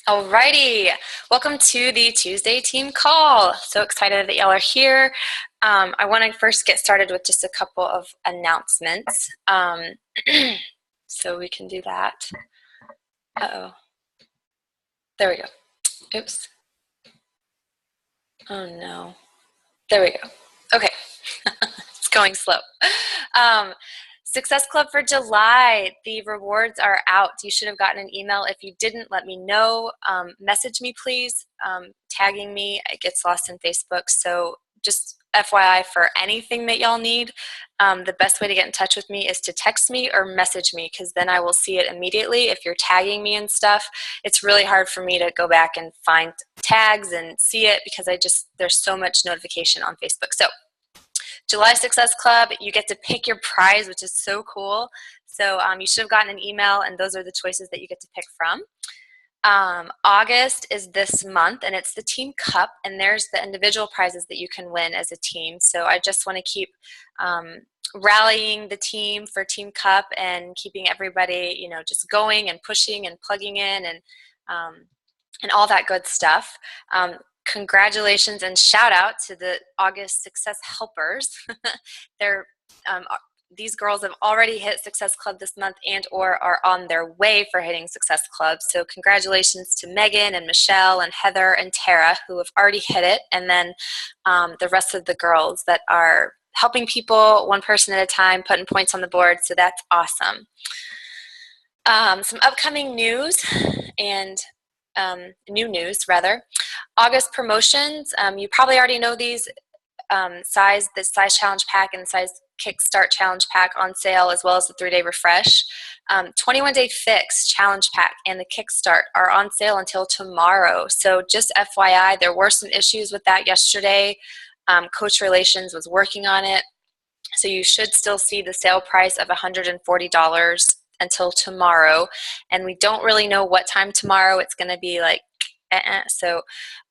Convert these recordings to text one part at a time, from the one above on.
Alrighty, welcome to the Tuesday team call. So excited that y'all are here. I want to first get started with just a couple of announcements. So we can do that. Uh-oh. There we go. Oops. Oh no. There we go. Okay. It's going slow. Um, Success Club for July. The rewards are out. You should have gotten an email. If you didn't, let me know. Message me, please. Tagging me. It gets lost in Facebook. So just FYI, for anything that y'all need, the best way to get in touch with me is to text me or message me, because then I will see it immediately. If you're tagging me and stuff, it's really hard for me to go back and find tags and see it, because there's so much notification on Facebook. So July Success Club, you get to pick your prize, which is so cool. So you should have gotten an email, and those are the choices that you get to pick from. August is this month, and it's the Team Cup, and there's the individual prizes that you can win as a team. So I just want to keep rallying the team for Team Cup and keeping everybody, just going and pushing and plugging in and all that good stuff. Congratulations and shout out to the August Success Helpers. They're these girls have already hit Success Club this month and or are on their way for hitting Success Club. So congratulations to Megan and Michelle and Heather and Tara, who have already hit it, and then the rest of the girls that are helping people one person at a time, putting points on the board. So that's awesome. Some upcoming news and new news rather. August promotions. You probably already know these. The size challenge pack and the size kickstart challenge pack on sale, as well as the 3-day refresh. 21-day fix challenge pack and the kickstart are on sale until tomorrow. So just FYI, there were some issues with that yesterday. Coach Relations was working on it. So you should still see the sale price of $140 until tomorrow. And we don't really know what time tomorrow it's going to be like. So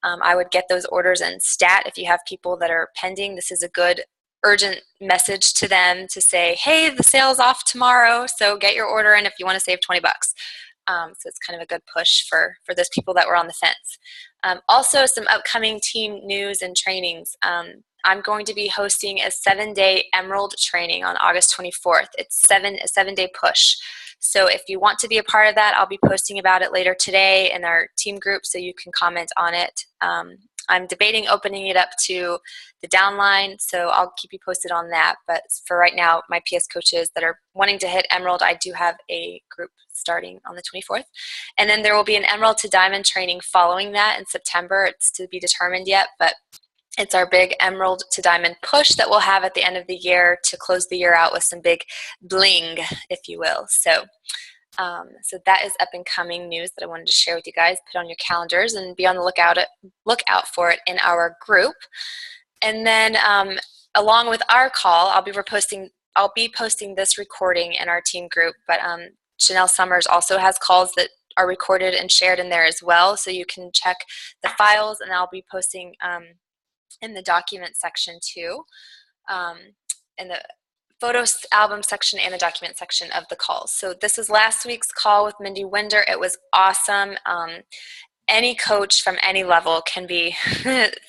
I would get those orders in stat. If you have people that are pending, this is a good urgent message to them to say, hey, the sale's off tomorrow, so get your order in if you want to save 20 bucks. So it's kind of a good push for those people that were on the fence. Also, some upcoming team news and trainings. I'm going to be hosting a 7-day Emerald training on August 24th. It's a 7-day push. So if you want to be a part of that, I'll be posting about it later today in our team group, so you can comment on it. I'm debating opening it up to the downline, so I'll keep you posted on that. But for right now, my PS coaches that are wanting to hit Emerald, I do have a group starting on the 24th. And then there will be an Emerald to Diamond training following that in September. It's to be determined yet, but it's our big Emerald to Diamond push that we'll have at the end of the year to close the year out with some big bling, if you will. So that is up and coming news that I wanted to share with you guys. Put on your calendars and be on the lookout for it in our group. And then along with our call, I'll be posting this recording in our team group. But Chanel Summers also has calls that are recorded and shared in there as well, so you can check the files. And I'll be posting in the document section too, in the photos album section and the document section of the calls. So this is last week's call with Mindy Winder. It was awesome. Any coach from any level can be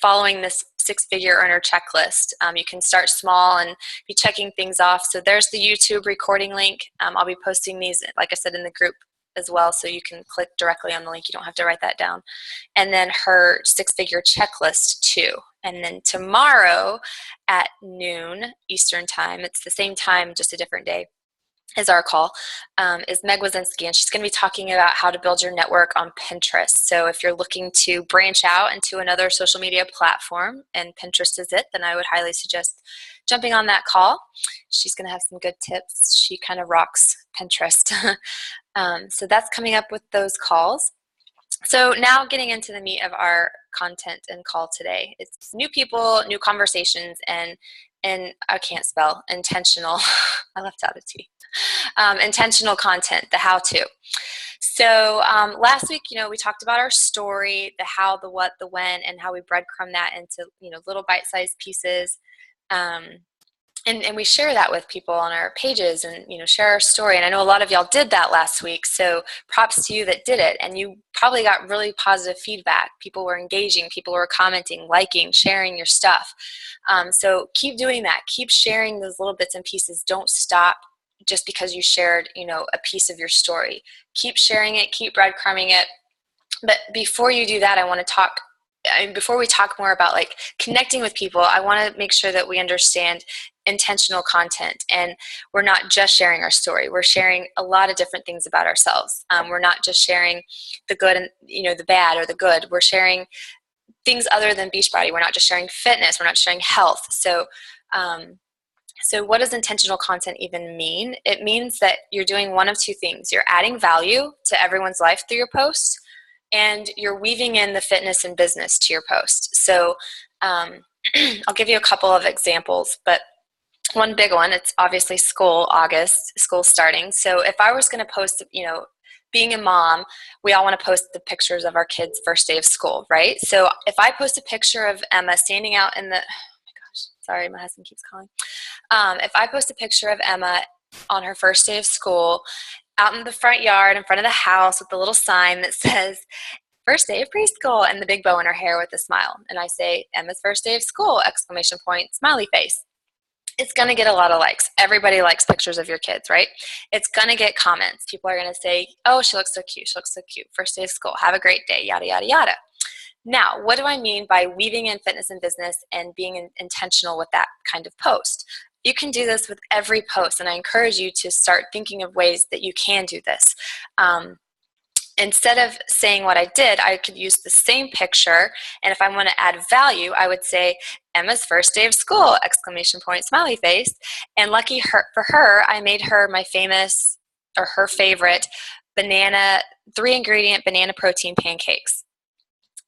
following this 6-figure earner checklist. You can start small and be checking things off. So there's the YouTube recording link. I'll be posting these, like I said, in the group as well, so you can click directly on the link. You don't have to write that down. And then her 6-figure checklist too. And then tomorrow at noon Eastern time, it's the same time, just a different day, is our call, is Meg Wazinski, and she's going to be talking about how to build your network on Pinterest. So if you're looking to branch out into another social media platform, and Pinterest is it, then I would highly suggest jumping on that call. She's going to have some good tips. She kind of rocks Pinterest. So that's coming up with those calls. So now getting into the meat of our content and call today. It's new people, new conversations, and I can't spell, intentional. I left out a T. Intentional content, the how-to. So last week, we talked about our story, the how, the what, the when, and how we breadcrumb that into, little bite-sized pieces. and we share that with people on our pages, and share our story. And I know a lot of y'all did that last week, so props to you that did it. And you probably got really positive feedback. People were engaging, people were commenting, liking, sharing your stuff. So keep doing that. Keep sharing those little bits and pieces. Don't stop just because you shared a piece of your story. Keep sharing it, keep breadcrumbing it. But before you do that, before we talk more about like connecting with people, I want to make sure that we understand intentional content, and we're not just sharing our story. We're sharing a lot of different things about ourselves. We're not just sharing the good and the bad or the good. We're sharing things other than Beachbody. We're not just sharing fitness. We're not sharing health. So what does intentional content even mean? It means that you're doing one of two things. You're adding value to everyone's life through your posts, and you're weaving in the fitness and business to your post. So I'll give you a couple of examples, but one big one, it's obviously August, school starting. So if I was going to post, being a mom, we all want to post the pictures of our kids' first day of school, right? So if I post a picture of Emma standing out in the, oh my gosh, sorry, my husband keeps calling. If I post a picture of Emma on her first day of school, out in the front yard, in front of the house with the little sign that says, first day of preschool, and the big bow in her hair with a smile, and I say, Emma's first day of school, exclamation point, smiley face. It's going to get a lot of likes. Everybody likes pictures of your kids, right? It's going to get comments. People are going to say, oh, she looks so cute. She looks so cute. First day of school. Have a great day. Yada, yada, yada. Now, what do I mean by weaving in fitness and business and being intentional with that kind of post? You can do this with every post, and I encourage you to start thinking of ways that you can do this. Instead of saying what I did, I could use the same picture, and if I want to add value, I would say, Emma's first day of school, exclamation point, smiley face. And lucky for her, I made her her favorite 3-ingredient banana protein pancakes.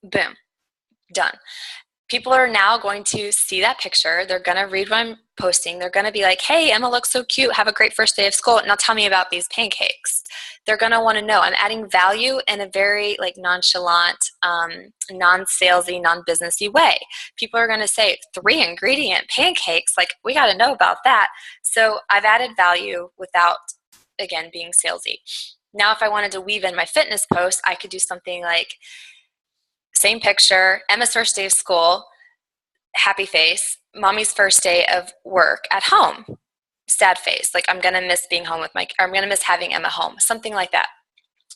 Boom, done. People are now going to see that picture. They're going to read what I'm posting. They're going to be like, hey, Emma looks so cute. Have a great first day of school. Now tell me about these pancakes. They're going to want to know. I'm adding value in a very nonchalant, non-salesy, non-businessy way. People are going to say 3-ingredient pancakes. We got to know about that. So I've added value without, again, being salesy. Now, if I wanted to weave in my fitness post, I could do something like, same picture, Emma's first day of school, happy face, mommy's first day of work at home, sad face, I'm going to miss being home I'm going to miss having Emma home, something like that.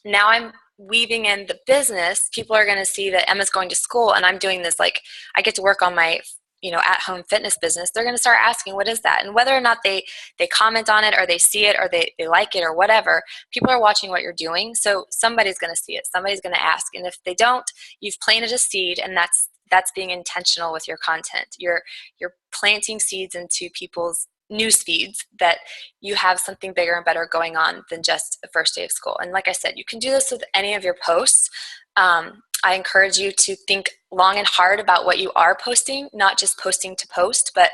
Now I'm weaving in the business. People are going to see that Emma's going to school, and I'm doing this, I get to work on my at-home fitness business. They're going to start asking, what is that? And whether or not they comment on it, or they see it, or they like it, or whatever, people are watching what you're doing. So somebody's going to see it. Somebody's going to ask. And if they don't, you've planted a seed, and that's being intentional with your content. You're planting seeds into people's news feeds that you have something bigger and better going on than just a first day of school. And like I said, you can do this with any of your posts. I encourage you to think long and hard about what you are posting, not just posting to post, but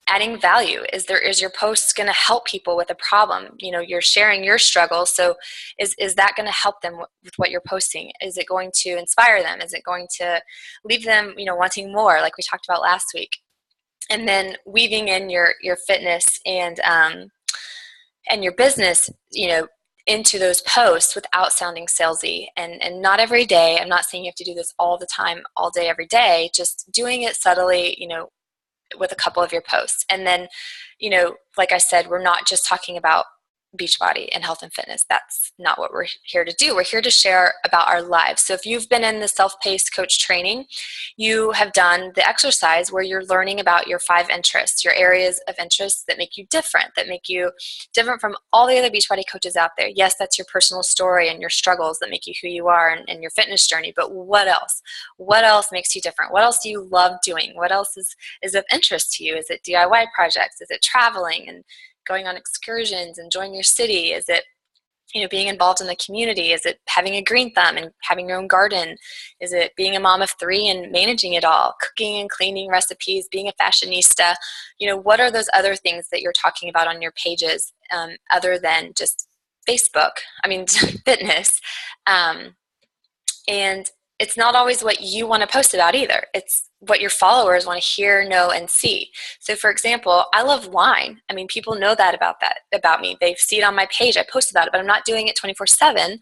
adding value. Is your post going to help people with a problem? You're sharing your struggle. So is that going to help them with what you're posting? Is it going to inspire them? Is it going to leave them, wanting more, like we talked about last week? And then weaving in your fitness and your business, into those posts without sounding salesy, and not every day. I'm not saying you have to do this all the time, all day, every day, just doing it subtly, with a couple of your posts. And then, like I said, we're not just talking about Beachbody and health and fitness. That's not what we're here to do. We're here to share about our lives. So if you've been in the self-paced coach training, you have done the exercise where you're learning about your 5 interests, your areas of interest that make you different from all the other Beachbody coaches out there. Yes, that's your personal story and your struggles that make you who you are, and your fitness journey. But what else? What else makes you different? What else do you love doing? What else is of interest to you? Is it DIY projects? Is it traveling and going on excursions, enjoying your city? Is it, being involved in the community? Is it having a green thumb and having your own garden? Is it being a mom of 3 and managing it all, cooking and cleaning recipes, being a fashionista? What are those other things that you're talking about on your pages, other than just fitness? And it's not always what you want to post about either. It's what your followers want to hear, know, and see. So for example, I love wine. I mean, people know that about me. They see it on my page. I post about it, but I'm not doing it 24/7.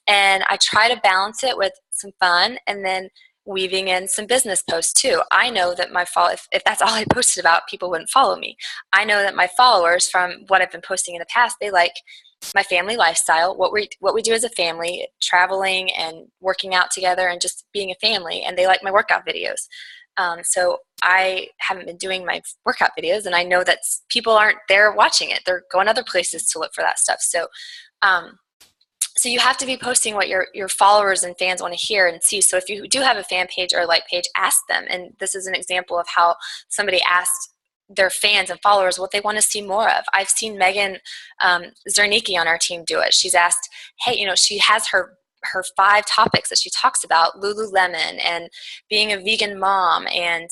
And I try to balance it with some fun and then weaving in some business posts too. I know that if that's all I posted about, people wouldn't follow me. I know that my followers, from what I've been posting in the past, they like my family lifestyle, what we do as a family, traveling and working out together and just being a family, and they like my workout videos. So I haven't been doing my workout videos, and I know that people aren't there watching it. They're going other places to look for that stuff. So you have to be posting what your followers and fans want to hear and see. So if you do have a fan page or a like page, ask them. And this is an example of how somebody asked their fans and followers what they want to see more of. I've seen Megan Zernicki on our team do it. She's asked, hey, she has her 5 topics that she talks about: Lululemon and being a vegan mom and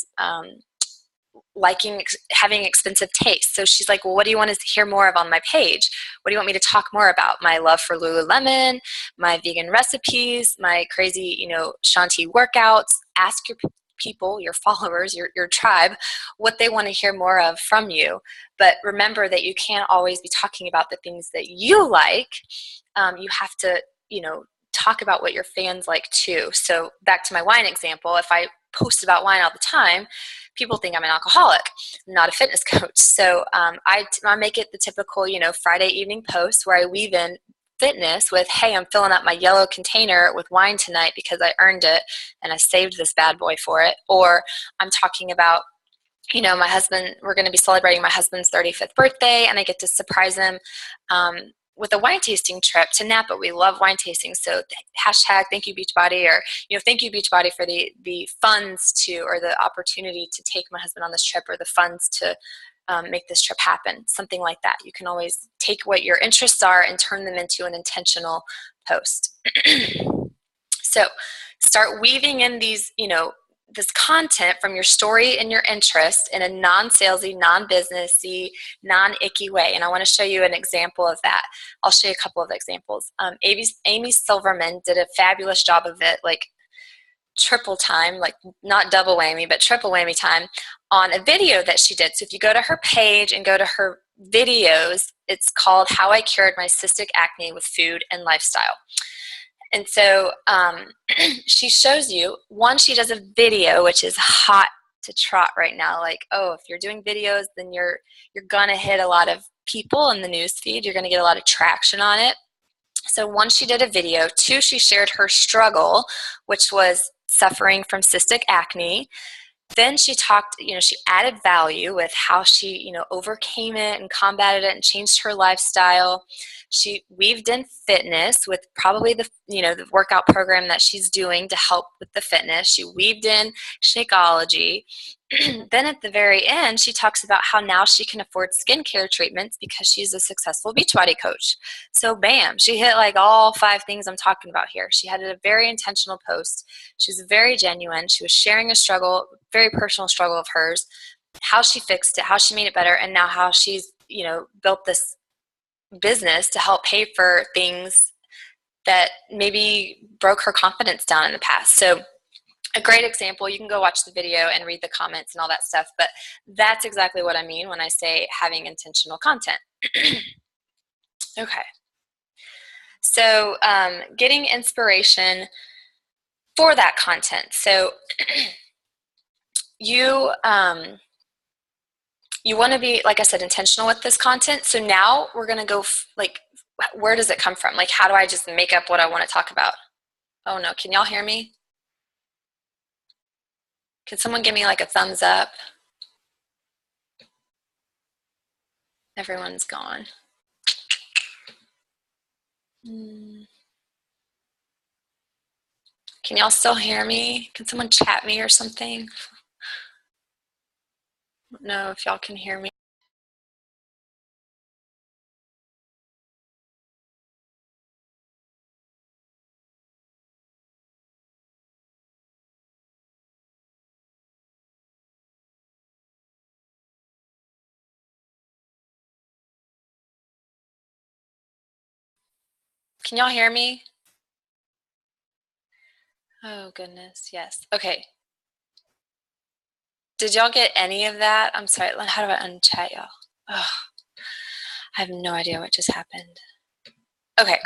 having expensive tastes. So she's like, well, what do you want to hear more of on my page? What do you want me to talk more about? My love for Lululemon, my vegan recipes, my crazy, Shanti workouts. Ask your people, your followers, your tribe, what they want to hear more of from you. But remember that you can't always be talking about the things that you like. You have to, talk about what your fans like too. So back to my wine example, if I post about wine all the time, people think I'm an alcoholic, not a fitness coach. So I make it the typical, Friday evening post where I weave in fitness with, hey, I'm filling up my yellow container with wine tonight because I earned it and I saved this bad boy for it. Or I'm talking about, my husband, we're going to be celebrating my husband's 35th birthday, and I get to surprise him with a wine tasting trip to Napa. We love wine tasting. So hashtag thank you Beachbody, or, thank you Beachbody for the funds or the opportunity to take my husband on this trip, or the funds to make this trip happen, something like that. You can always take what your interests are and turn them into an intentional post. So start weaving in these, this content from your story and your interest in a non-salesy, non-businessy, non-icky way. And I want to show you an example of that. I'll show you a couple of examples. Amy Silverman did a fabulous job of it, like triple time, like not double whammy, but triple whammy time on a video that she did. So if you go to her page and go to her videos, it's called How I Cured My Cystic Acne with Food and Lifestyle. And so she shows you, she does a video, which is hot to trot right now. Like, oh, if you're doing videos, then you're gonna hit a lot of people in the news feed. You're gonna get a lot of traction on it. So 1, she did a video. 2, she shared her struggle, which was suffering from cystic acne. Then she talked, she added value with how she, overcame it and combated it and changed her lifestyle. She weaved in fitness with probably the workout program that she's doing to help with the fitness. She weaved in Shakeology. Then at the very end, she talks about how now she can afford skincare treatments because she's a successful Beachbody coach. So bam, she hit like all 5 things I'm talking about here. She had a very intentional post. She was very genuine. She was sharing a struggle, very personal struggle of hers, how she fixed it, how she made it better, and now how she's, built this business to help pay for things that maybe broke her confidence down in the past. So a great example, you can go watch the video and read the comments and all that stuff, but that's exactly what I mean when I say having intentional content. Okay. So getting inspiration for that content. So you want to be, like I said, intentional with this content. So now we're going to go where does it come from? Like, how do I just make up what I want to talk about? Oh no, can y'all hear me? Can someone give me like a thumbs up? Everyone's gone. Can y'all still hear me? Can someone chat me or something? I don't know if y'all can hear me. Can y'all hear me? Oh, goodness. Yes. Okay. Did y'all get any of that? I'm sorry. How do I unchat y'all? Oh, I have no idea what just happened. Okay.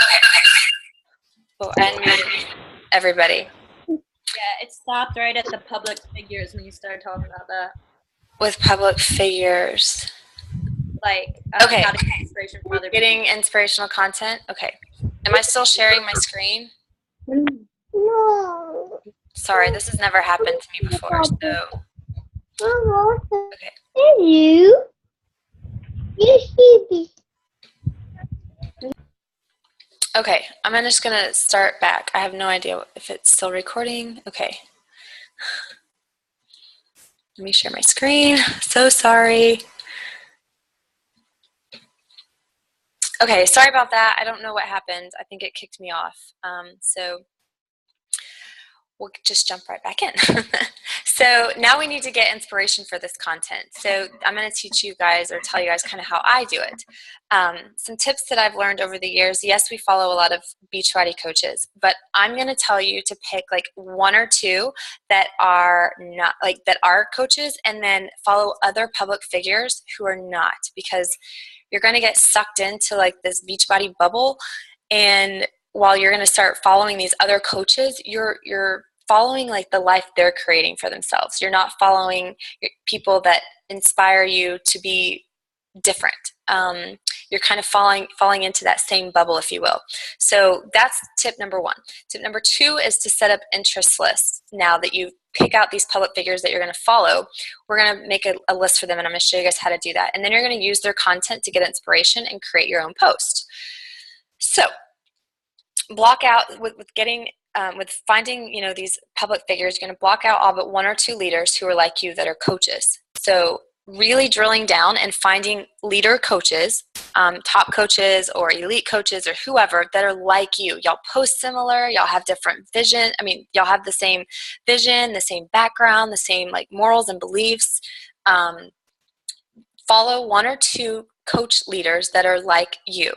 Well, I unmuted everybody. Yeah, it stopped right at the public figures when you started talking about that. With public figures. Like, Okay. how to get inspiration from other people. Getting inspirational content. Okay. Am I still sharing my screen? No. Sorry, this has never happened to me before. So, okay. Hello. You see this? Okay, I'm just gonna start back. I have no idea if it's still recording. Okay. Let me share my screen. So sorry. Okay, sorry about that. I don't know what happened. I think it kicked me off. So we'll just jump right back in. So now we need to get inspiration for this content. So I'm going to teach you guys or tell you guys kind of how I do it. Some tips that I've learned over the years. Yes, we follow a lot of Beachbody coaches, but I'm going to tell you to pick like one or two that are not like that are coaches, and then follow other public figures who are not, because you're going to get sucked into like this Beachbody bubble, and while you're going to start following these other coaches, you're following like the life they're creating for themselves. You're not following people that inspire you to be different. You're kind of falling into that same bubble, if you will. So that's tip number one. Tip number two is to set up interest lists. Now that you pick out these public figures that you're going to follow, we're going to make a list for them, and I'm going to show you guys how to do that. And then you're going to use their content to get inspiration and create your own post. So block out with finding these public figures. You're going to block out all but one or two leaders who are like you that are coaches. So really drilling down and finding leader coaches, top coaches or elite coaches or whoever that are like you. Y'all post similar, y'all have different vision. I mean, y'all have the same vision, the same background, the same like morals and beliefs. Follow one or two coach leaders that are like you.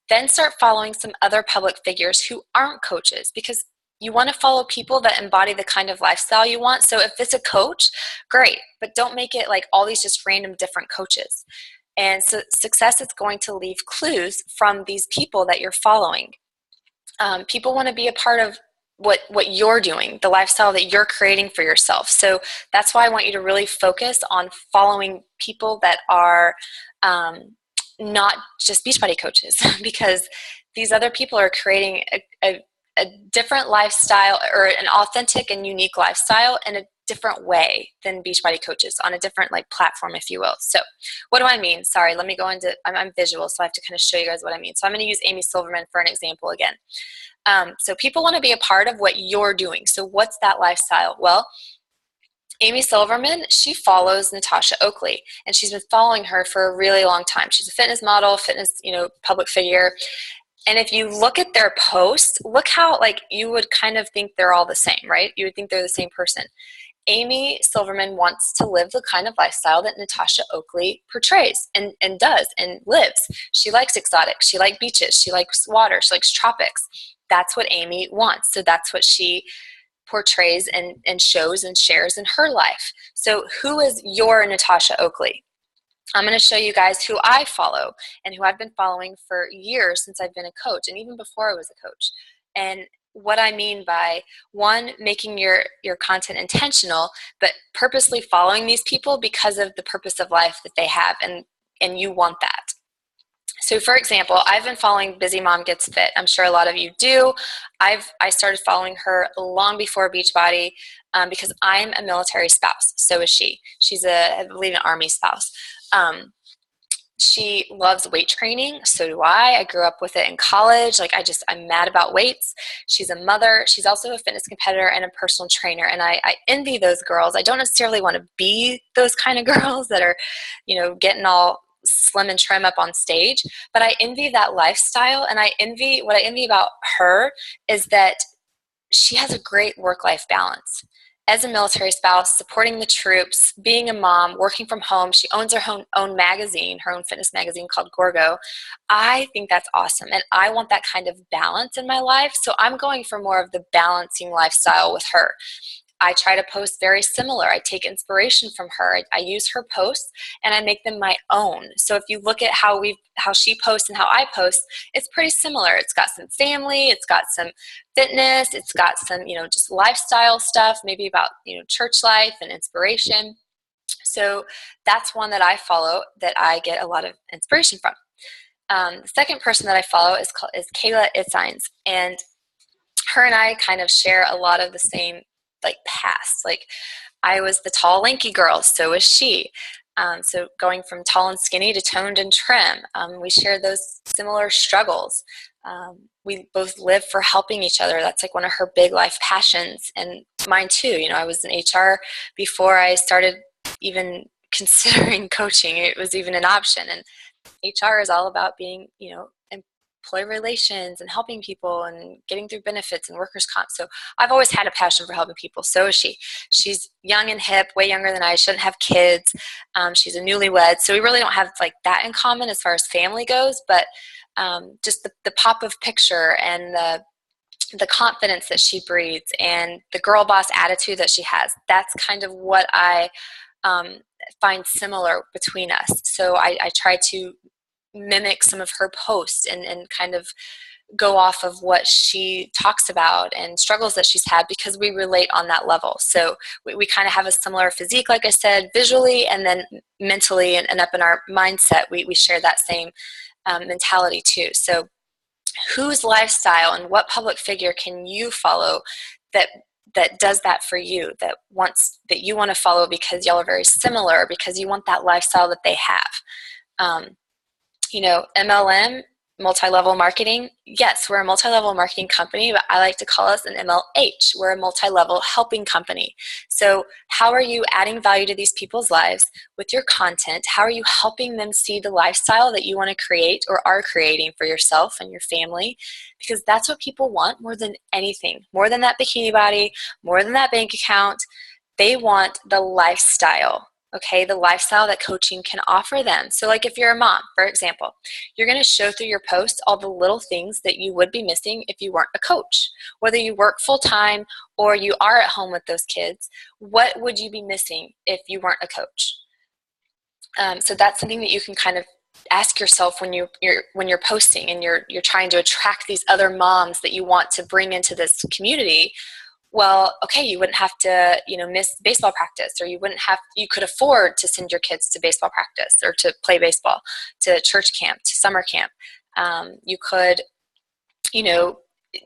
Then start following some other public figures who aren't coaches, because you want to follow people that embody the kind of lifestyle you want. So if it's a coach, great, but don't make it like all these just random different coaches. And so success is going to leave clues from these people that you're following. People want to be a part of what you're doing, the lifestyle that you're creating for yourself. So that's why I want you to really focus on following people that are not just Beachbody coaches, because these other people are creating a different lifestyle, or an authentic and unique lifestyle in a different way than Beachbody coaches, on a different like platform, if you will. So what do I mean? Sorry, let me go into, I'm visual, so I have to kind of show you guys what I mean. So I'm going to use Amy Silverman for an example again. So people want to be a part of what you're doing. So what's that lifestyle? Well, Amy Silverman, she follows Natasha Oakley, and she's been following her for a really long time. She's a fitness model, public figure. And if you look at their posts, look how like you would kind of think they're all the same, right? You would think they're the same person. Amy Silverman wants to live the kind of lifestyle that Natasha Oakley portrays and does and lives. She likes exotics. She likes beaches. She likes water. She likes tropics. That's what Amy wants. So that's what she portrays and shows and shares in her life. So who is your Natasha Oakley? I'm going to show you guys who I follow and who I've been following for years since I've been a coach, and even before I was a coach. And what I mean by, one, making your content intentional, but purposely following these people because of the purpose of life that they have, and you want that. So for example, I've been following Busy Mom Gets Fit. I'm sure a lot of you do. I started following her long before Beachbody because I'm a military spouse. So is she. She's I believe, an Army spouse. She loves weight training. So do I. I grew up with it in college. I'm mad about weights. She's a mother. She's also a fitness competitor and a personal trainer. And I envy those girls. I don't necessarily want to be those kind of girls that are, getting all slim and trim up on stage, but I envy that lifestyle. And what I envy about her is that she has a great work-life balance. as a military spouse, supporting the troops, being a mom, working from home. She owns her own magazine, her own fitness magazine called Gorgo. I think that's awesome, and I want that kind of balance in my life, so I'm going for more of the balancing lifestyle with her. I try to post very similar. I take inspiration from her. I use her posts and I make them my own. So if you look at how she posts and how I post, it's pretty similar. It's got some family, it's got some fitness, it's got some, just lifestyle stuff, maybe about, church life and inspiration. So that's one that I follow that I get a lot of inspiration from. The second person that I follow is Kayla Itzines, and her and I kind of share a lot of the same past. I was the tall, lanky girl, so is she. So going from tall and skinny to toned and trim, we share those similar struggles. We both live for helping each other. That's one of her big life passions, and mine too. I was in HR before I started even considering coaching. It was even an option, and HR is all about being, employee relations and helping people and getting through benefits and workers' comp. So I've always had a passion for helping people. So is she. She's young and hip, way younger than I. She doesn't have kids. She's a newlywed. So we really don't have that in common as far as family goes, but just the pop of picture and the confidence that she breathes and the girl boss attitude that she has. That's kind of what I find similar between us. So I try to mimic some of her posts and kind of go off of what she talks about and struggles that she's had, because we relate on that level. So we kind of have a similar physique, like I said, visually, and then mentally and up in our mindset, we share that same mentality too. So whose lifestyle and what public figure can you follow that does that for you, that you want to follow because y'all are very similar, because you want that lifestyle that they have? MLM, multi-level marketing. Yes, we're a multi-level marketing company, but I like to call us an MLH. We're a multi-level helping company. So how are you adding value to these people's lives with your content? How are you helping them see the lifestyle that you want to create or are creating for yourself and your family? Because that's what people want more than anything, more than that bikini body, more than that bank account. They want the lifestyle. Okay, the lifestyle that coaching can offer them. So if you're a mom, for example, you're going to show through your posts all the little things that you would be missing if you weren't a coach. Whether you work full-time or you are at home with those kids, what would you be missing if you weren't a coach? So that's something that you can kind of ask yourself when you're posting and you're trying to attract these other moms that you want to bring into this community. Well, okay, you wouldn't have to, miss baseball practice, or you could afford to send your kids to baseball practice or to play baseball, to church camp, to summer camp. You could,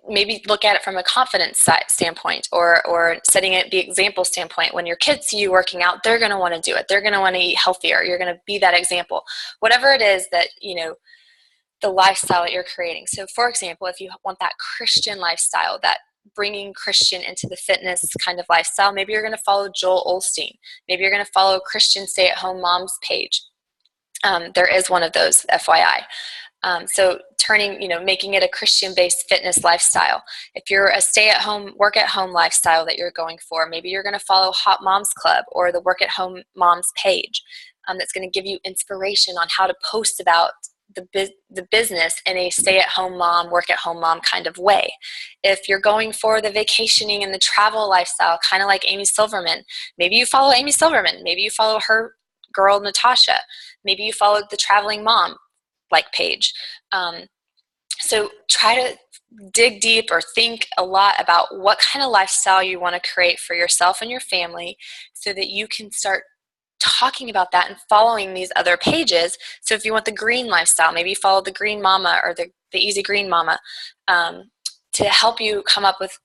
maybe look at it from a confidence standpoint or setting it the example standpoint. When your kids see you working out, they're going to want to do it. They're going to want to eat healthier. You're going to be that example. Whatever it is that, the lifestyle that you're creating. So for example, if you want that Christian lifestyle, that bringing Christian into the fitness kind of lifestyle, maybe you're going to follow Joel Osteen. Maybe you're going to follow Christian stay-at-home moms page. There is one of those, FYI. So making it a Christian-based fitness lifestyle. If you're a stay-at-home, work-at-home lifestyle that you're going for, maybe you're going to follow Hot Moms Club or the Work-at-Home Moms page. That's going to give you inspiration on how to post about the business in a stay-at-home mom, work-at-home mom kind of way. If you're going for the vacationing and the travel lifestyle, kind of like Amy Silverman, maybe you follow Amy Silverman. Maybe you follow her girl, Natasha. Maybe you follow the traveling mom page. So try to dig deep or think a lot about what kind of lifestyle you want to create for yourself and your family so that you can start talking about that and following these other pages. So if you want the green lifestyle, maybe follow the Green Mama or the Easy Green Mama to help you come up with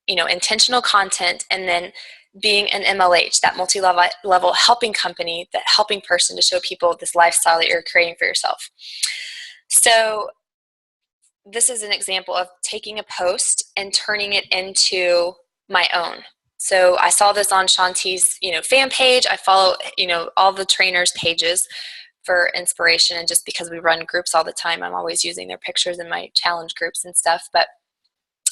intentional content, and then being an MLH, that multi-level helping company, that helping person to show people this lifestyle that you're creating for yourself. So this is an example of taking a post and turning it into my own. So I saw this on Shanti's, fan page. I follow, all the trainers' pages for inspiration, and just because we run groups all the time, I'm always using their pictures in my challenge groups and stuff. But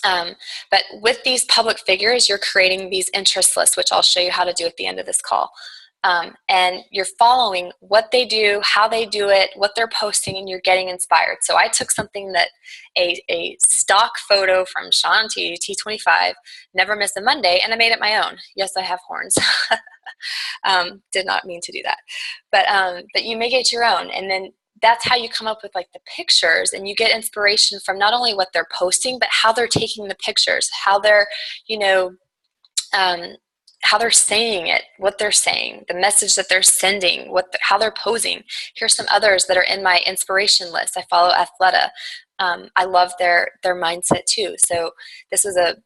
But with these public figures, you're creating these interest lists, which I'll show you how to do at the end of this call. And you're following what they do, how they do it, what they're posting, and you're getting inspired. So I took something that a stock photo from Sean T25, Never Miss a Monday, and I made it my own. Yes, I have horns. Did not mean to do that. But you make it your own. And then that's how you come up with like the pictures, and you get inspiration from not only what they're posting, but how they're taking the pictures, how they're, how they're saying it, what they're saying, the message that they're sending, how they're posing. Here's some others that are in my inspiration list. I follow Athleta. I love their mindset too. So this is a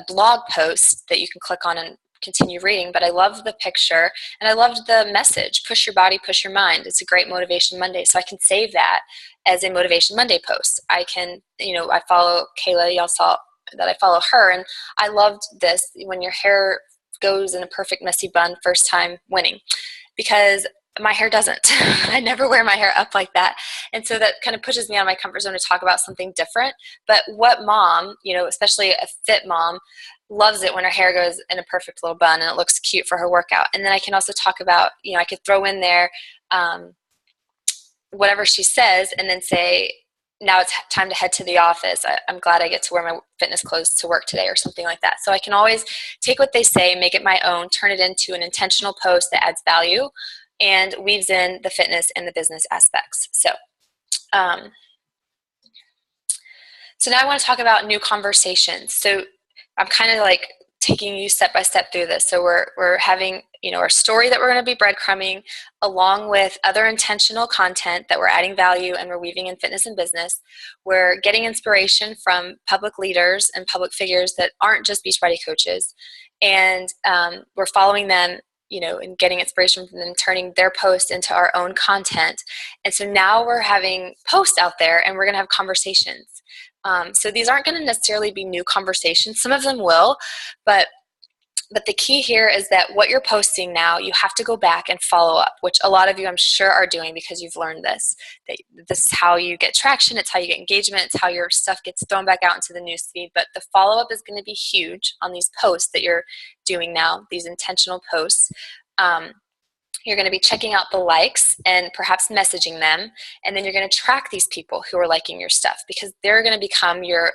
blog post that you can click on and continue reading, but I loved the picture and I loved the message, push your body, push your mind. It's a great Motivation Monday. So I can save that as a Motivation Monday post. I can, I follow Kayla, y'all saw that I follow her, and I loved this, when your hair goes in a perfect messy bun first time winning, because my hair doesn't. I never wear my hair up like that. And so that kind of pushes me out of my comfort zone to talk about something different. But what mom, especially a fit mom, loves it when her hair goes in a perfect little bun and it looks cute for her workout. And then I can also talk about, I could throw in there whatever she says and then say, now it's time to head to the office. I'm glad I get to wear my fitness clothes to work today, or something like that. So I can always take what they say, make it my own, turn it into an intentional post that adds value and weaves in the fitness and the business aspects. So now I want to talk about new conversations. So I'm kind of like taking you step by step through this. So we're having, our story that we're going to be breadcrumbing, along with other intentional content that we're adding value and we're weaving in fitness and business. We're getting inspiration from public leaders and public figures that aren't just Beachbody coaches. And we're following them, and getting inspiration from them, turning their posts into our own content. And so now we're having posts out there and we're going to have conversations. So these aren't going to necessarily be new conversations. Some of them will, but the key here is that what you're posting now, you have to go back and follow up, which a lot of you I'm sure are doing because you've learned this. This is how you get traction. It's how you get engagement. It's how your stuff gets thrown back out into the newsfeed. But the follow-up is going to be huge on these posts that you're doing now, these intentional posts. You're going to be checking out the likes and perhaps messaging them, and then you're going to track these people who are liking your stuff, because they're going to become your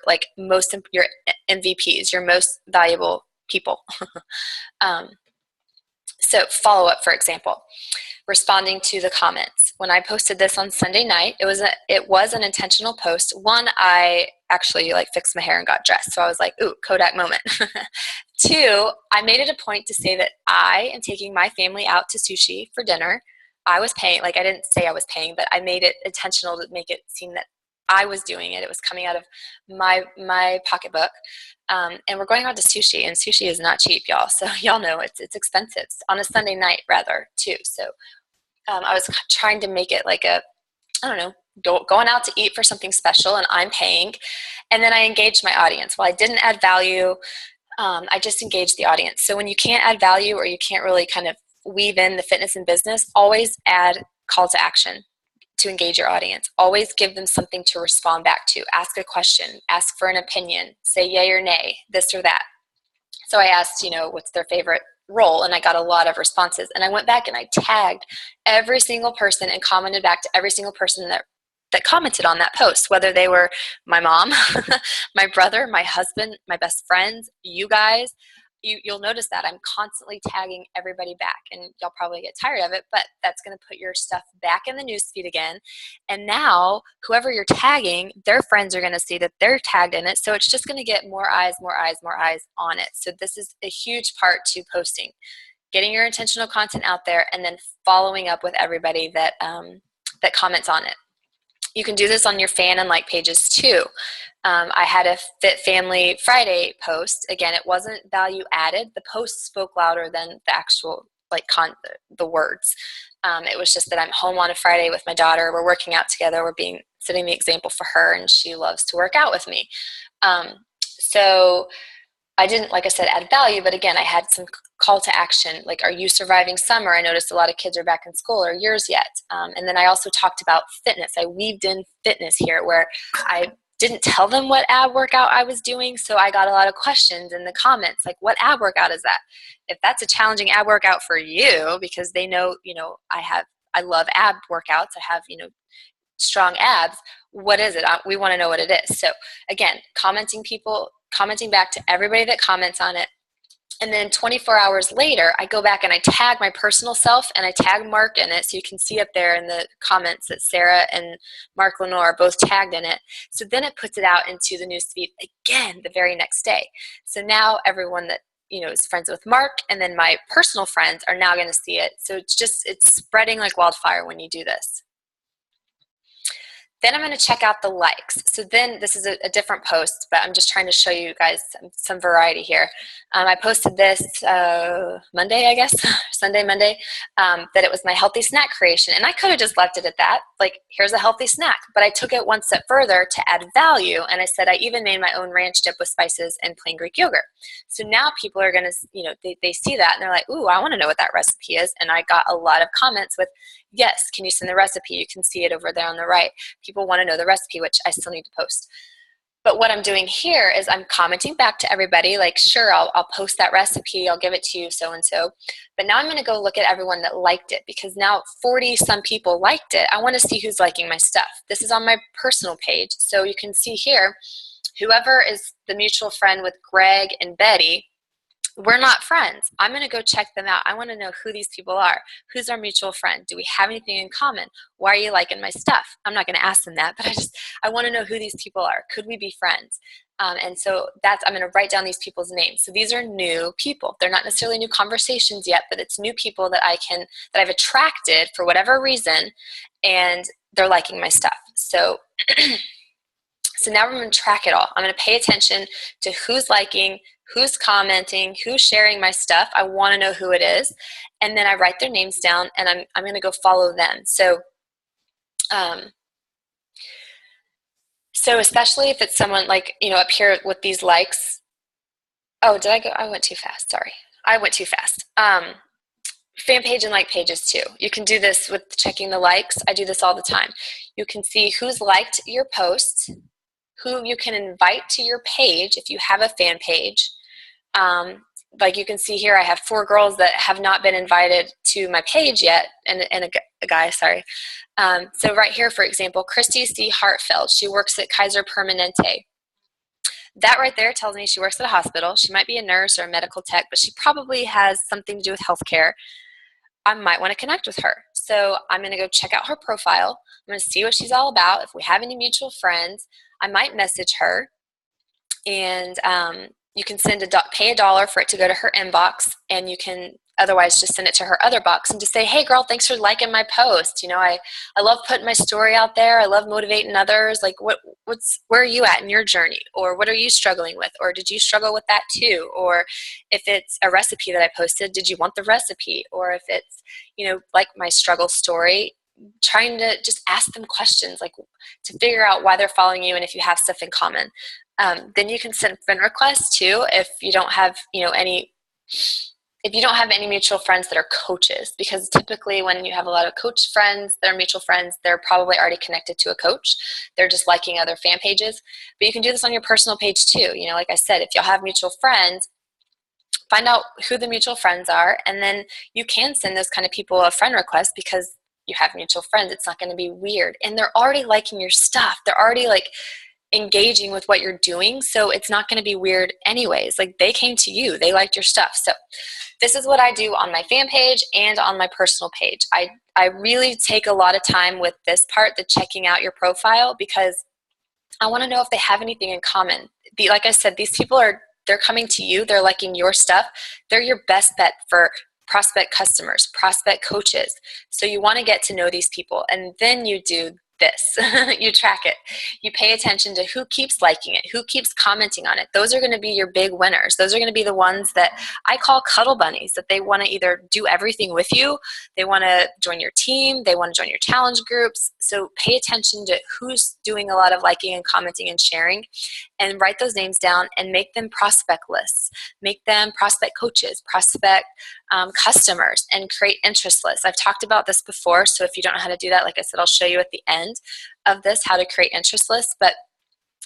your MVPs, your most valuable people. So follow up, for example, responding to the comments. When I posted this on Sunday night, it was an intentional post. One, I actually fixed my hair and got dressed, so I was like, ooh, Kodak moment. Two, I made it a point to say that I am taking my family out to sushi for dinner. I was paying, I didn't say I was paying, but I made it intentional to make it seem that I was doing it. It was coming out of my pocketbook. And we're going out to sushi, and sushi is not cheap, y'all. So y'all know it's expensive. It's on a Sunday night, rather, too. So I was trying to make it like going out to eat for something special, and I'm paying. And then I engaged my audience. While I didn't add value, I just engaged the audience. So when you can't add value, or you can't really kind of weave in the fitness and business, always add call to action to engage your audience. Always give them something to respond back to. Ask a question, ask for an opinion, say yay or nay, this or that. So I asked, what's their favorite role, and I got a lot of responses. And I went back and I tagged every single person and commented back to every single person that commented on that post, whether they were my mom, my brother, my husband, my best friends, you guys. You'll notice that I'm constantly tagging everybody back, and y'all probably get tired of it, but that's going to put your stuff back in the newsfeed again. And now whoever you're tagging, their friends are going to see that they're tagged in it. So it's just going to get more eyes on it. So this is a huge part to posting, getting your intentional content out there and then following up with everybody that comments on it. You can do this on your fan and like pages too. I had a Fit Family Friday post. Again, it wasn't value added. The post spoke louder than the actual the words. It was just that I'm home on a Friday with my daughter. We're working out together. We're setting the example for her, and she loves to work out with me. So I didn't, like I said, add value, but again, I had some call to action, like, are you surviving summer? I noticed a lot of kids are back in school. Are yours yet? And then I also talked about fitness. I weaved in fitness here, where I didn't tell them what ab workout I was doing, so I got a lot of questions in the comments, like, what ab workout is that? If that's a challenging ab workout for you, because they know, I love ab workouts, I have, strong abs, what is it? We want to know what it is. So again, commenting back to everybody that comments on it. And then 24 hours later, I go back and I tag my personal self and I tag Mark in it. So you can see up there in the comments that Sarah and Mark Lenore are both tagged in it. So then it puts it out into the newsfeed again the very next day. So now everyone that is friends with Mark and then my personal friends are now going to see it. So it's spreading like wildfire when you do this. Then I'm going to check out the likes. So then this is a different post, but I'm just trying to show you guys some variety here. I posted this Monday, I guess, Sunday, Monday, that it was my healthy snack creation. And I could have just left it at that, like, here's a healthy snack. But I took it one step further to add value. And I said I even made my own ranch dip with spices and plain Greek yogurt. So now people are going to, they see that and they're like, ooh, I want to know what that recipe is. And I got a lot of comments with, yes, can you send the recipe? You can see it over there on the right. People want to know the recipe, which I still need to post. But what I'm doing here is I'm commenting back to everybody, like, sure, I'll post that recipe, I'll give it to you, so-and-so. But now I'm going to go look at everyone that liked it, because now 40-some people liked it. I want to see who's liking my stuff. This is on my personal page. So you can see here, whoever is the mutual friend with Greg and Betty, we're not friends. I'm going to go check them out. I want to know who these people are. Who's our mutual friend? Do we have anything in common? Why are you liking my stuff? I'm not going to ask them that, but I want to know who these people are. Could we be friends? And so I'm going to write down these people's names. So these are new people. They're not necessarily new conversations yet, but it's new people that I've attracted for whatever reason, and they're liking my stuff. So so now we're going to track it all. I'm going to pay attention to who's liking, who's commenting, who's sharing my stuff. I want to know who it is. And then I write their names down, and I'm going to go follow them. So especially if it's someone like, up here with these likes. Oh, did I go? I went too fast. Sorry. I went too fast. Fan page and like pages too. You can do this with checking the likes. I do this all the time. You can see who's liked your posts, who you can invite to your page if you have a fan page. Like you can see here, I have 4 girls that have not been invited to my page yet, and a guy, sorry. So right here, for example, Christy C. Hartfeld, she works at Kaiser Permanente. That right there tells me she works at a hospital. She might be a nurse or a medical tech, but she probably has something to do with healthcare. I might want to connect with her. So I'm going to go check out her profile. I'm going to see what she's all about. If we have any mutual friends, I might message her, and you can pay $1 for it to go to her inbox, and you can otherwise just send it to her other box and just say, hey girl, thanks for liking my post. I love putting my story out there. I love motivating others. Like where are you at in your journey? Or what are you struggling with? Or did you struggle with that too? Or if it's a recipe that I posted, did you want the recipe? Or if it's, like my struggle story, trying to just ask them questions, like to figure out why they're following you and if you have stuff in common. Then you can send friend requests too if you don't have any mutual friends that are coaches, because typically when you have a lot of coach friends that are mutual friends, they're probably already connected to a coach. They're just liking other fan pages. But you can do this on your personal page too. Like I said, if y'all have mutual friends, find out who the mutual friends are, and then you can send those kind of people a friend request because you have mutual friends. It's not going to be weird. And they're already liking your stuff. They're already like engaging with what you're doing, so it's not going to be weird anyways. Like they came to you, they liked your stuff. So this is what I do on my fan page and on my personal page. I really take a lot of time with this part, the checking out your profile, because I want to know if they have anything in common. Like I said, these people they're coming to you, they're liking your stuff. They're your best bet for prospect customers, prospect coaches. So you want to get to know these people, and then you do this. You track it. You pay attention to who keeps liking it, who keeps commenting on it. Those are going to be your big winners. Those are going to be the ones that I call cuddle bunnies, that they want to either do everything with you, they want to join your team, they want to join your challenge groups. So pay attention to who's doing a lot of liking and commenting and sharing, and write those names down and make them prospect lists. Make them prospect coaches, prospect customers, and create interest lists. I've talked about this before, so if you don't know how to do that, like I said, I'll show you at the end of this how to create interest lists. But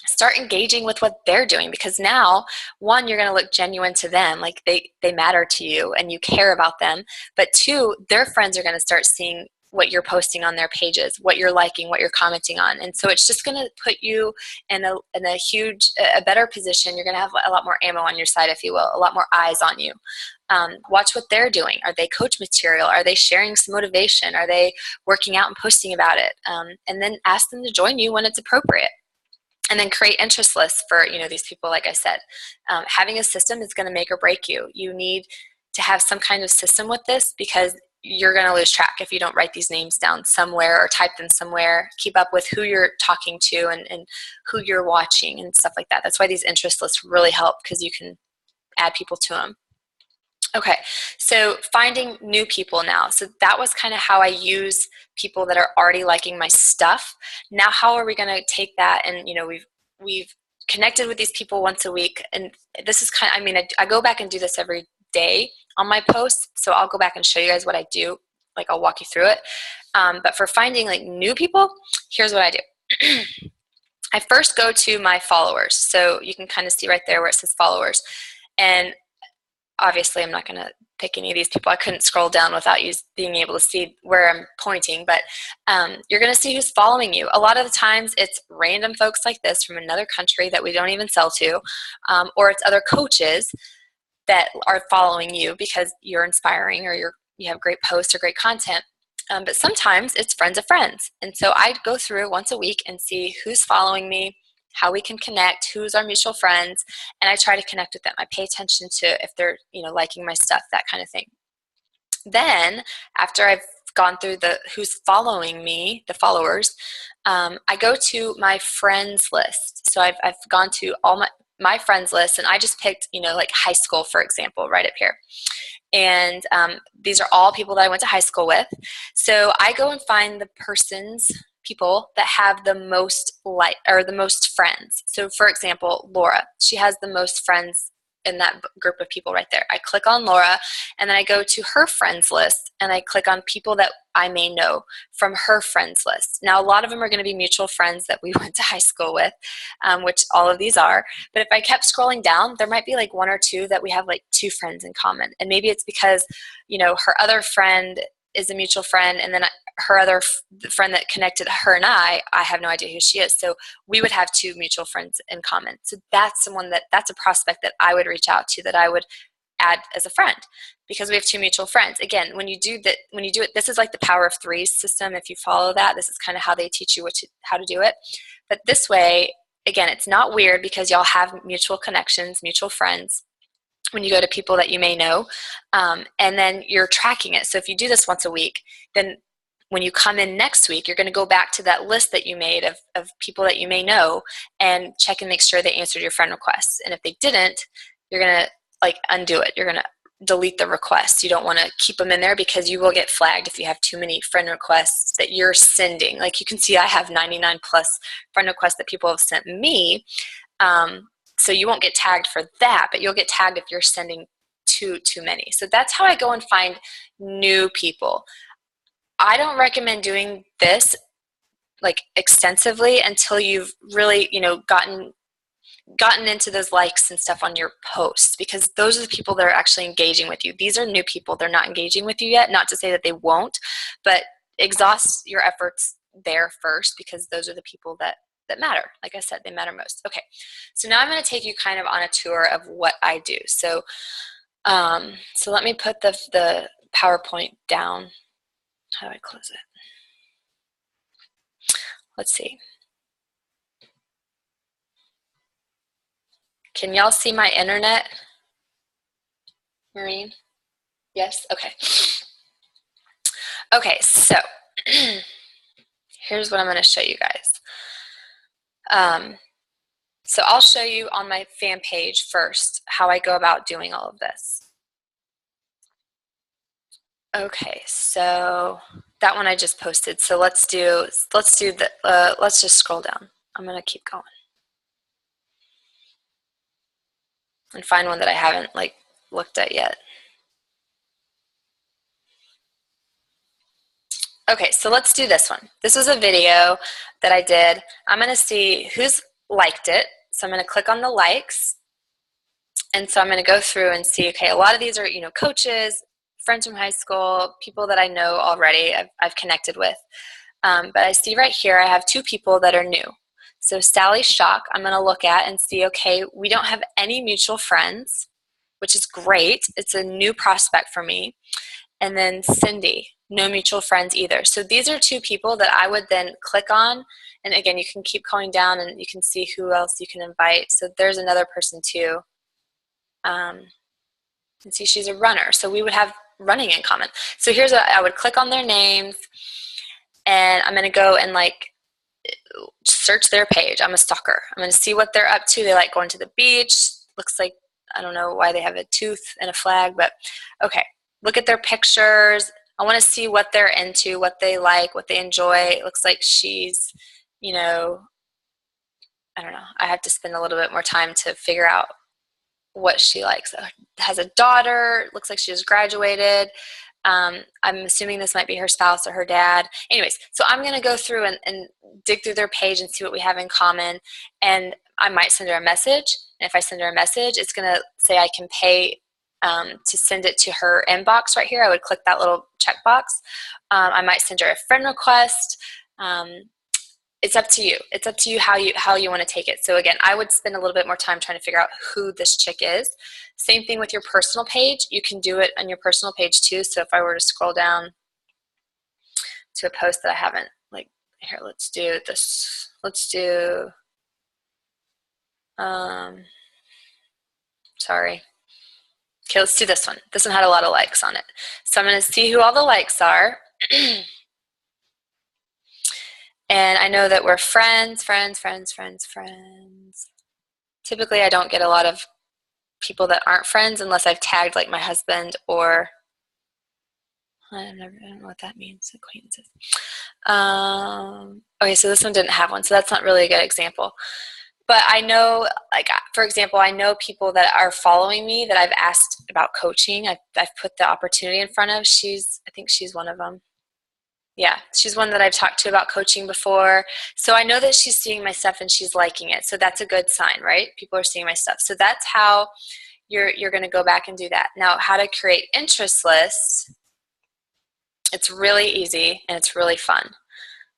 start engaging with what they're doing, because now, one, you're going to look genuine to them, like they matter to you and you care about them. But two, their friends are going to start seeing what you're posting on their pages, what you're liking, what you're commenting on. And so it's just going to put you in a better position. You're going to have a lot more ammo on your side, if you will, a lot more eyes on you. Watch what they're doing. Are they coach material? Are they sharing some motivation? Are they working out and posting about it? And then ask them to join you when it's appropriate. And then create interest lists for, these people, like I said. Having a system is going to make or break you. You need to have some kind of system with this, because you're going to lose track if you don't write these names down somewhere or type them somewhere. Keep up with who you're talking to and who you're watching and stuff like that. That's why these interest lists really help, because you can add people to them. Okay, so finding new people now. So that was kind of how I use people that are already liking my stuff. Now, how are we going to take that? And we've connected with these people once a week, and this is kind of, I go back and do this every day on my posts. So I'll go back and show you guys what I do. Like, I'll walk you through it. But for finding like new people, here's what I do. I first go to my followers. So you can kind of see right there where it says followers. And obviously, I'm not going to pick any of these people. I couldn't scroll down without you being able to see where I'm pointing, but you're going to see who's following you. A lot of the times, it's random folks like this from another country that we don't even sell to, or it's other coaches that are following you because you're inspiring or you have great posts or great content. But sometimes it's friends of friends. And so I go through once a week and see who's following me, how we can connect, who's our mutual friends, and I try to connect with them. I pay attention to if they're, liking my stuff, that kind of thing. Then, after I've gone through the who's following me, the followers, I go to my friends list. So I've gone to all my friends list, and I just picked, like high school, for example, right up here. And these are all people that I went to high school with. So I go and find the people that have the most the most friends. So for example, Laura, she has the most friends in that group of people right there. I click on Laura, and then I go to her friends list, and I click on people that I may know from her friends list. Now, a lot of them are going to be mutual friends that we went to high school with, which all of these are. But if I kept scrolling down, there might be like one or two that we have like two friends in common. And maybe it's because, her other friend is a mutual friend, and then her other friend that connected her and I have no idea who she is. So we would have two mutual friends in common. So that's that's a prospect that I would reach out to, that I would add as a friend, because we have two mutual friends. Again, when you do it, this is like the power of threes system. If you follow that, this is kind of how they teach you how to do it. But this way, again, it's not weird, because y'all have mutual connections, mutual friends, when you go to people that you may know, and then you're tracking it. So if you do this once a week, then when you come in next week, you're going to go back to that list that you made of people that you may know and check and make sure they answered your friend requests. And if they didn't, you're going to undo it. You're going to delete the request. You don't want to keep them in there, because you will get flagged if you have too many friend requests that you're sending. Like you can see, I have 99 plus friend requests that people have sent me. So you won't get tagged for that, but you'll get tagged if you're sending too many. So that's how I go and find new people. I don't recommend doing this extensively until you've really, gotten into those likes and stuff on your posts, because those are the people that are actually engaging with you. These are new people. They're not engaging with you yet. Not to say that they won't, but exhaust your efforts there first, because those are the people that matter. Like I said, they matter most. Okay, so now I'm going to take you kind of on a tour of what I do. So let me put the PowerPoint down. How do I close it? Let's see. Can y'all see my internet, Maureen? Yes? Okay. Okay, so here's what I'm going to show you guys. So I'll show you on my fan page first how I go about doing all of this. Okay, so that one I just posted. So let's just scroll down. I'm going to keep going and find one that I haven't looked at yet. Okay, so let's do this one. This was a video that I did. I'm going to see who's liked it. So I'm going to click on the likes. And so I'm going to go through and see, okay, a lot of these are, coaches, friends from high school, people that I know already, I've connected with. But I see right here I have 2 people that are new. So Sally Shock, I'm going to look at and see, okay, we don't have any mutual friends, which is great. It's a new prospect for me. And then Cindy, no mutual friends either. So these are 2 people that I would then click on. And again, you can keep going down and you can see who else you can invite. So there's another person too. And see, she's a runner. So we would have running in common. So here's what I would click on their names, and I'm going to go and search their page. I'm a stalker. I'm going to see what they're up to. They like going to the beach. Looks like, I don't know why they have a tooth and a flag, but okay. Look at their pictures. I want to see what they're into, what they like, what they enjoy. It looks like she's, I don't know. I have to spend a little bit more time to figure out what she likes. Has a daughter. Looks like she just graduated. I'm assuming this might be her spouse or her dad. Anyways, so I'm going to go through and dig through their page and see what we have in common. And I might send her a message. And if I send her a message, it's going to say I can pay to send it to her inbox right here. I would click that little checkbox. I might send her a friend request. It's up to you. It's up to you how you want to take it. So again, I would spend a little bit more time trying to figure out who this chick is. Same thing with your personal page. You can do it on your personal page too. So if I were to scroll down to a post that I haven't, here, let's do this. Let's do, sorry. Okay, let's do this one. This one had a lot of likes on it. So I'm going to see who all the likes are. And I know that we're friends. Typically, I don't get a lot of people that aren't friends unless I've tagged my husband or I don't know what that means, acquaintances. Okay, so this one didn't have one, so that's not really a good example. But I know, for example, I know people that are following me that I've asked about coaching. I've put the opportunity in front of. I think she's one of them. Yeah, she's one that I've talked to about coaching before. So I know that she's seeing my stuff and she's liking it. So that's a good sign, right? People are seeing my stuff. So that's how you're going to go back and do that. Now, how to create interest lists. It's really easy and it's really fun.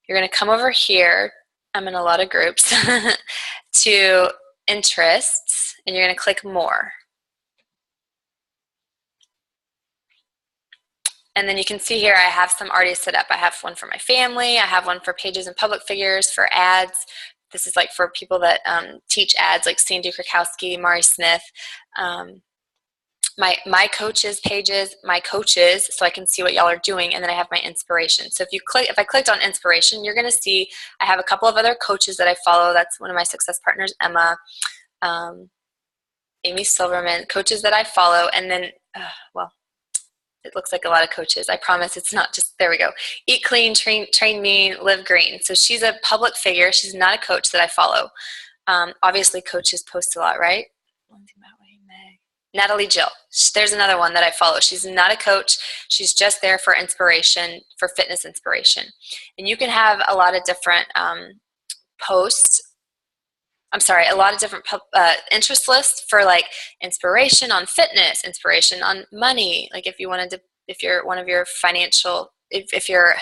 You're going to come over here. I'm in a lot of groups to interests, and you're going to click more. And then you can see here I have some already set up. I have one for my family. I have one for pages and public figures, for ads. This is for people that teach ads, like Sandy Krakowski, Mari Smith. My coaches pages, my coaches, so I can see what y'all are doing, and then I have my inspiration. So if I clicked on inspiration, you're going to see I have a couple of other coaches that I follow. That's one of my success partners, Emma, Amy Silverman, coaches that I follow, and then, it looks like a lot of coaches. I promise it's not just, there we go. Eat clean, train mean, live green. So she's a public figure. She's not a coach that I follow. Obviously, coaches post a lot, right? Natalie Jill. There's another one that I follow. She's not a coach. She's just there for inspiration, for fitness inspiration. And you can have a lot of different posts. A lot of different interest lists for inspiration on fitness, inspiration on money. If you wanted to, if you're one of your financial, if your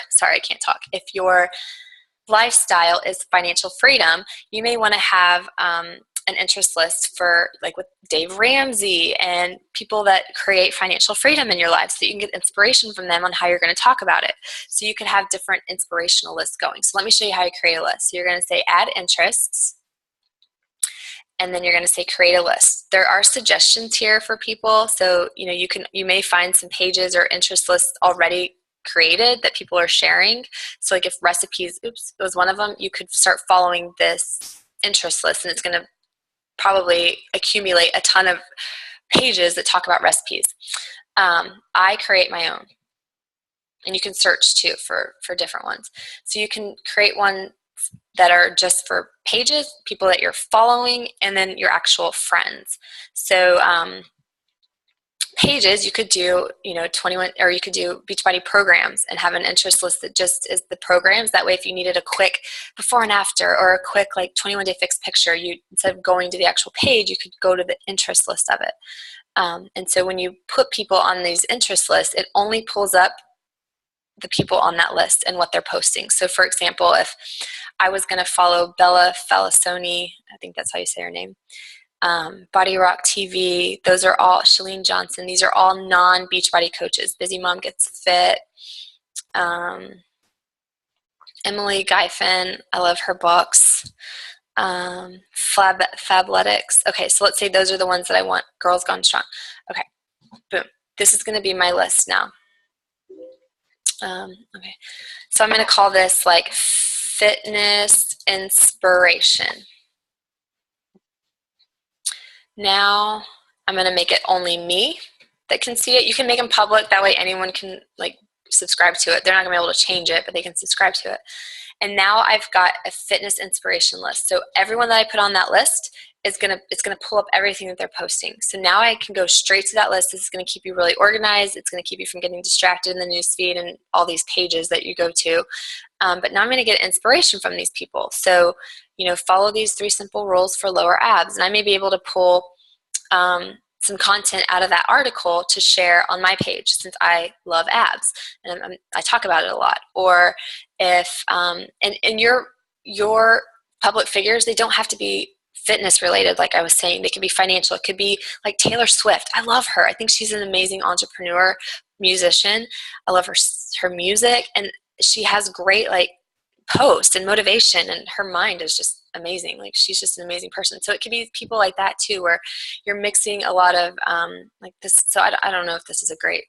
lifestyle is financial freedom, you may want to have an interest list for with Dave Ramsey and people that create financial freedom in your life, so you can get inspiration from them on how you're going to talk about it. So you could have different inspirational lists going. So let me show you how you create a list. So you're going to say add interests, and then you're going to say create a list. There are suggestions here for people. So, you may find some pages or interest lists already created that people are sharing. So if recipes, was one of them, you could start following this interest list, and it's going to probably accumulate a ton of pages that talk about recipes. I create my own. And you can search too for different ones. So you can create one that are just for pages, people that you're following, and then your actual friends. So pages, you could do, 21, or you could do Beachbody programs and have an interest list that just is the programs. That way, if you needed a quick before and after or a quick like 21-day fixed picture, you, instead of going to the actual page, you could go to the interest list of it. And so when you put people on these interest lists, it only pulls up the people on that list and what they're posting. So for example, if I was going to follow Bella Falasoni, I think that's how you say her name, Body Rock TV, those are all, Shalene Johnson, these are all non-Beachbody coaches. Busy Mom Gets Fit, Emily Gyfin, I love her books, Fabletics. Okay, so let's say those are the ones that I want, Girls Gone Strong. Okay, boom. This is going to be my list now. Okay, so I'm going to call this like fitness inspiration. Now I'm going to make it only me that can see it. You can make them public. That way anyone can like subscribe to it. They're not going to be able to change it, but they can subscribe to it. And now I've got a fitness inspiration list. So everyone that I put on that list is it's gonna pull up everything that they're posting. So now I can go straight to that list. This is gonna keep you really organized. It's gonna keep you from getting distracted in the newsfeed and all these pages that you go to. But now I'm gonna get inspiration from these people. So, follow these 3 simple rules for lower abs. And I may be able to pull some content out of that article to share on my page, since I love abs and I talk about it a lot. Or if and your public figures, they don't have to be fitness related, like I was saying. They could be financial. It could be like Taylor Swift. I love her. I think she's an amazing entrepreneur, musician. I love her music, and she has great like posts and motivation, and her mind is just amazing. Like, she's just an amazing person. So it could be people like that too, where you're mixing a lot of like this. So I don't know if this is a great,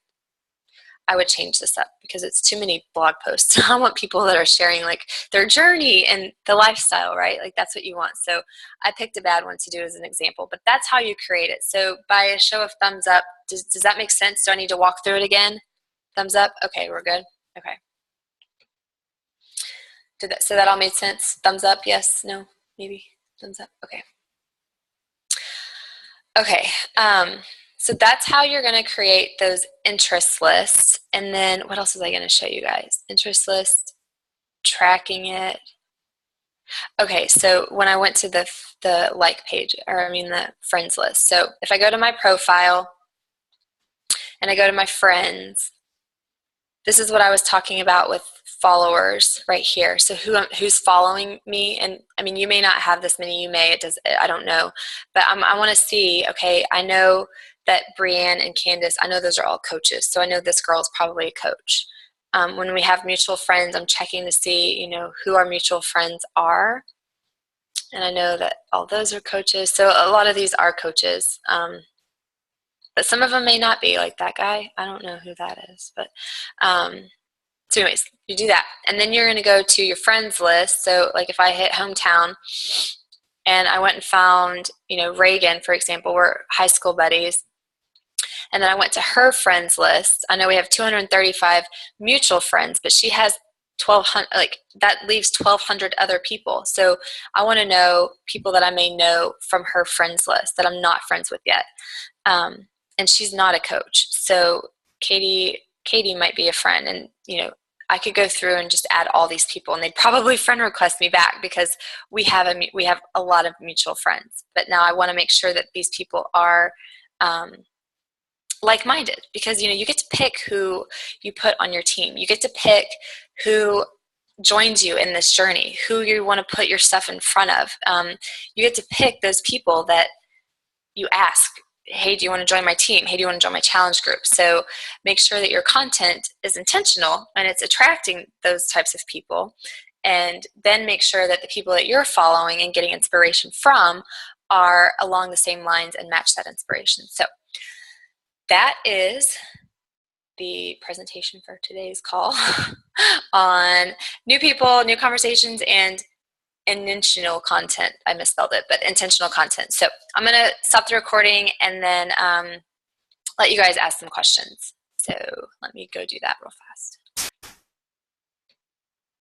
I would change this up because it's too many blog posts. I want people that are sharing like their journey and the lifestyle, right? Like, that's what you want. So I picked a bad one to do as an example, but that's how you create it. So by a show of thumbs up, does that make sense? Do I need to walk through it again? Thumbs up? Okay, we're good. Okay. So that all made sense? Thumbs up? Yes? No? Maybe? Thumbs up? Okay. Okay. So that's how you're going to create those interest lists. And then what else was I going to show you guys? Interest list, tracking it. Okay, so when I went to the like page, the friends list. So if I go to my profile and I go to my friends, this is what I was talking about with followers right here. So who's following me? And I mean, you may not have this many. You may. I don't know. But I want to see. Okay, I know that Brianne and Candace, I know those are all coaches. So I know this girl is probably a coach. When we have mutual friends, I'm checking to see, who our mutual friends are. And I know that all those are coaches. So a lot of these are coaches. But some of them may not be, like that guy. I don't know who that is. But so anyways, you do that. And then you're going to go to your friends list. So like if I hit hometown and I went and found, Reagan, for example, we're high school buddies. And then I went to her friends list. I know we have 235 mutual friends, but she has 1,200, like that leaves 1,200 other people. So I want to know people that I may know from her friends list that I'm not friends with yet. And she's not a coach. So Katie might be a friend, and I could go through and just add all these people, and they'd probably friend request me back because we have a lot of mutual friends. But now I want to make sure that these people are like-minded, because you get to pick who you put on your team. You get to pick who joins you in this journey, who you want to put your stuff in front of. You get to pick those people that you ask, hey, do you want to join my team? Hey, do you want to join my challenge group? So make sure that your content is intentional and it's attracting those types of people. And then make sure that the people that you're following and getting inspiration from are along the same lines and match that inspiration. So that is the presentation for today's call on new people, new conversations, and intentional content. I misspelled it, but intentional content. So I'm going to stop the recording and then let you guys ask some questions. So let me go do that real fast.